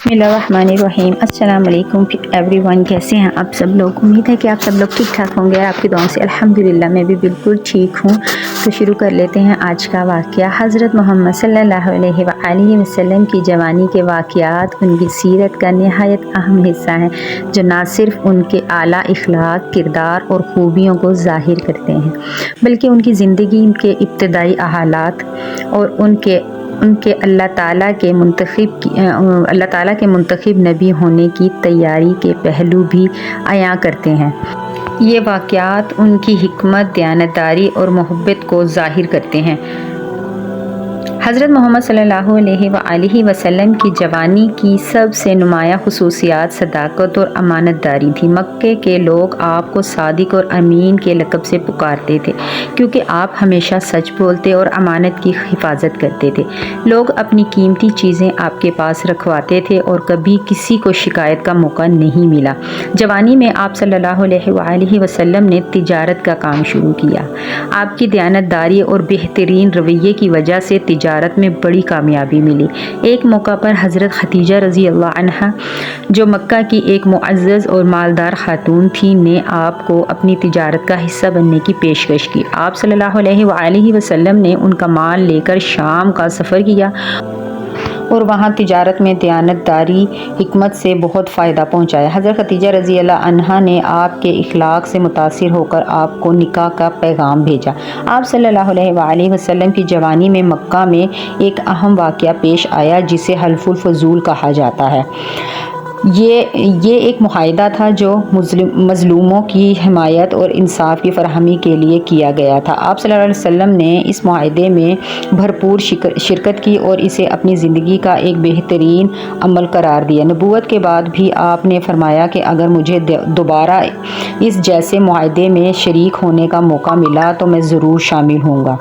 بسم اللہ الرحمن الرحیم۔ السلام علیکم ایوری ون، کیسے ہیں آپ سب لوگ؟ امید ہے کہ آپ سب لوگ ٹھیک ٹھاک ہوں گے، آپ کی دعاؤں سے الحمدللہ میں بھی بالکل ٹھیک ہوں۔ تو شروع کر لیتے ہیں آج کا واقعہ۔ حضرت محمد صلی اللہ علیہ وآلہ وسلم کی جوانی کے واقعات ان کی سیرت کا نہایت اہم حصہ ہیں، جو نہ صرف ان کے اعلیٰ اخلاق، کردار اور خوبیوں کو ظاہر کرتے ہیں، بلکہ ان کی زندگی کے ابتدائی حالات اور ان کے اللہ تعالیٰ کے منتخب نبی ہونے کی تیاری کے پہلو بھی عیاں کرتے ہیں۔ یہ واقعات ان کی حکمت، دیانتداری اور محبت کو ظاہر کرتے ہیں۔ حضرت محمد صلی اللہ علیہ وآلہ وسلم کی جوانی کی سب سے نمایاں خصوصیات صداقت اور امانت داری تھی۔ مکے کے لوگ آپ کو صادق اور امین کے لقب سے پکارتے تھے، کیونکہ آپ ہمیشہ سچ بولتے اور امانت کی حفاظت کرتے تھے۔ لوگ اپنی قیمتی چیزیں آپ کے پاس رکھواتے تھے اور کبھی کسی کو شکایت کا موقع نہیں ملا۔ جوانی میں آپ صلی اللہ علیہ وآلہ وسلم نے تجارت کا کام شروع کیا۔ آپ کی دیانتداری اور بہترین رویے کی وجہ سے تجارت میں بڑی کامیابی ملی۔ ایک موقع پر حضرت خدیجہ رضی اللہ عنہا، جو مکہ کی ایک معزز اور مالدار خاتون تھیں، نے آپ کو اپنی تجارت کا حصہ بننے کی پیشکش کی۔ آپ صلی اللہ علیہ وآلہ وسلم نے ان کا مال لے کر شام کا سفر کیا اور وہاں تجارت میں دیانتداری، حکمت سے بہت فائدہ پہنچایا۔ حضرت خدیجہ رضی اللہ عنہا نے آپ کے اخلاق سے متاثر ہو کر آپ کو نکاح کا پیغام بھیجا۔ آپ صلی اللہ علیہ وآلہ وسلم کی جوانی میں مکہ میں ایک اہم واقعہ پیش آیا جسے حلف الفضول کہا جاتا ہے۔ یہ ایک معاہدہ تھا جو مظلوموں کی حمایت اور انصاف کی فراہمی کے لیے کیا گیا تھا۔ آپ صلی اللہ علیہ وسلم نے اس معاہدے میں بھرپور شرکت کی اور اسے اپنی زندگی کا ایک بہترین عمل قرار دیا۔ نبوت کے بعد بھی آپ نے فرمایا کہ اگر مجھے دوبارہ اس جیسے معاہدے میں شریک ہونے کا موقع ملا تو میں ضرور شامل ہوں گا۔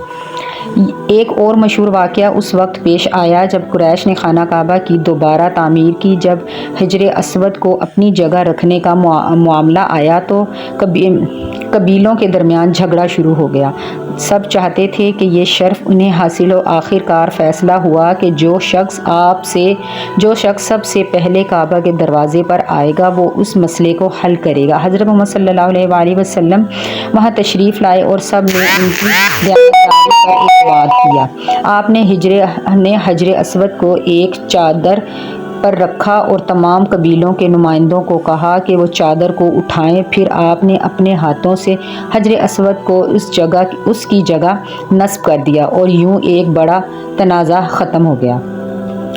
ایک اور مشہور واقعہ اس وقت پیش آیا جب قریش نے خانہ کعبہ کی دوبارہ تعمیر کی۔ جب حجر اسود کو اپنی جگہ رکھنے کا معاملہ آیا تو قبیلوں کے درمیان جھگڑا شروع ہو گیا۔ سب چاہتے تھے کہ یہ شرف انہیں حاصل ہو۔ آخرکار فیصلہ ہوا کہ جو شخص سب سے پہلے کعبہ کے دروازے پر آئے گا وہ اس مسئلے کو حل کرے گا۔ حضرت محمد صلی اللہ علیہ وآلہ وسلم وہاں تشریف لائے اور سب نے ان کی دیانتداری پر اعتماد کیا۔ آپ نے حجر اسود کو ایک چادر پر رکھا اور تمام قبیلوں کے نمائندوں کو کہا کہ وہ چادر کو اٹھائیں۔ پھر آپ نے اپنے ہاتھوں سے حجر اسود کو اس کی جگہ نصب کر دیا اور یوں ایک بڑا تنازع ختم ہو گیا۔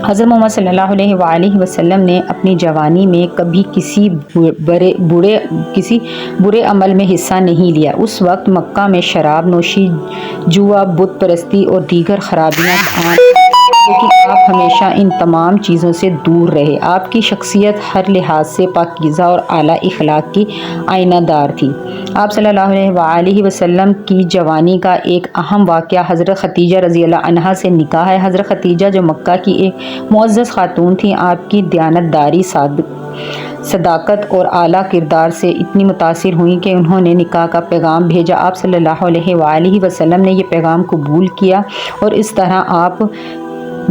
حضرت محمد صلی اللہ علیہ وآلہ وسلم نے اپنی جوانی میں کبھی کسی برے عمل میں حصہ نہیں لیا۔ اس وقت مکہ میں شراب نوشی، جوا، بت پرستی اور دیگر خرابیاں عام تھیں، لیکن آپ ہمیشہ ان تمام چیزوں سے دور رہے۔ آپ کی شخصیت ہر لحاظ سے پاکیزہ اور اعلیٰ اخلاق کی آئینہ دار تھی۔ آپ صلی اللہ علیہ وآلہ وسلم کی جوانی کا ایک اہم واقعہ حضرت خدیجہ رضی اللہ عنہا سے نکاح ہے۔ حضرت خدیجہ، جو مکہ کی ایک معزز خاتون تھیں، آپ کی دیانتداری، صداقت اور اعلیٰ کردار سے اتنی متاثر ہوئیں کہ انہوں نے نکاح کا پیغام بھیجا۔ آپ صلی اللہ علیہ وآلہ وسلم نے یہ پیغام قبول کیا اور اس طرح آپ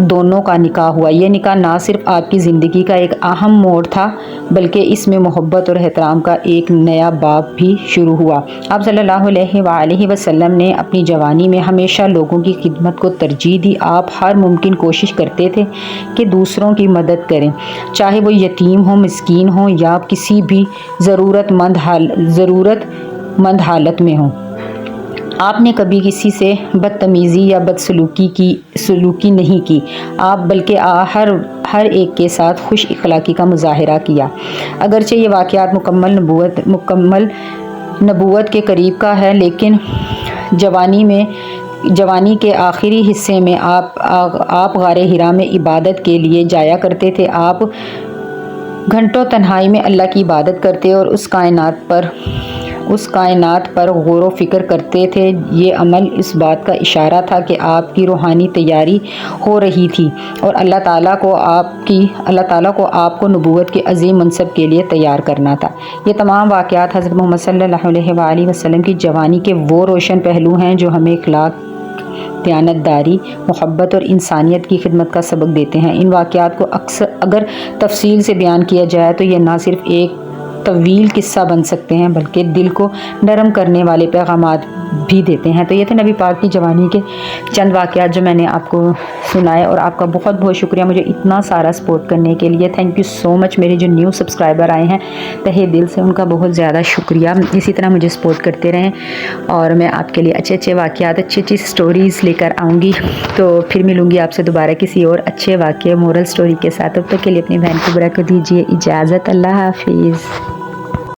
دونوں کا نکاح ہوا۔ یہ نکاح نہ صرف آپ کی زندگی کا ایک اہم موڑ تھا بلکہ اس میں محبت اور احترام کا ایک نیا باب بھی شروع ہوا۔ آپ صلی اللہ علیہ وآلہ وسلم نے اپنی جوانی میں ہمیشہ لوگوں کی خدمت کو ترجیح دی۔ آپ ہر ممکن کوشش کرتے تھے کہ دوسروں کی مدد کریں، چاہے وہ یتیم ہوں، مسکین ہوں یا کسی بھی ضرورت مند حالت میں ہوں۔ آپ نے کبھی کسی سے بدتمیزی یا سلوکی نہیں کی، بلکہ ہر ایک کے ساتھ خوش اخلاقی کا مظاہرہ کیا۔ اگرچہ یہ واقعات مکمل نبوت کے قریب کا ہے، لیکن جوانی کے آخری حصے میں آپ غار حرا میں عبادت کے لیے جایا کرتے تھے۔ آپ گھنٹوں تنہائی میں اللہ کی عبادت کرتے اور اس کائنات پر غور و فکر کرتے تھے۔ یہ عمل اس بات کا اشارہ تھا کہ آپ کی روحانی تیاری ہو رہی تھی اور اللہ تعالیٰ کو آپ کو نبوت کے عظیم منصب کے لیے تیار کرنا تھا۔ یہ تمام واقعات حضرت محمد صلی اللہ علیہ وآلہ وسلم کی جوانی کے وہ روشن پہلو ہیں جو ہمیں اخلاق دیانتداری، محبت اور انسانیت کی خدمت کا سبق دیتے ہیں۔ ان واقعات کو اگر تفصیل سے بیان کیا جائے تو یہ نہ صرف ایک طویل قصہ بن سکتے ہیں بلکہ دل کو نرم کرنے والے پیغامات بھی دیتے ہیں۔ تو یہ تھے نبی پاک کی جوانی کے چند واقعات جو میں نے آپ کو سنائے، اور آپ کا بہت بہت شکریہ مجھے اتنا سارا سپورٹ کرنے کے لیے۔ تھینک یو سو مچ۔ میرے جو نیو سبسکرائبر آئے ہیں تہہ دل سے ان کا بہت زیادہ شکریہ۔ اسی طرح مجھے سپورٹ کرتے رہیں اور میں آپ کے لیے اچھے اچھے واقعات، اچھی اچھی سٹوریز لے کر آؤں گی۔ تو پھر ملوں گی آپ سے دوبارہ کسی اور اچھے واقعے، مورل سٹوری کے ساتھ۔ تب تک کے لیے اپنی بہن کو برا کر دیجیے اجازت۔ اللہ حافظ۔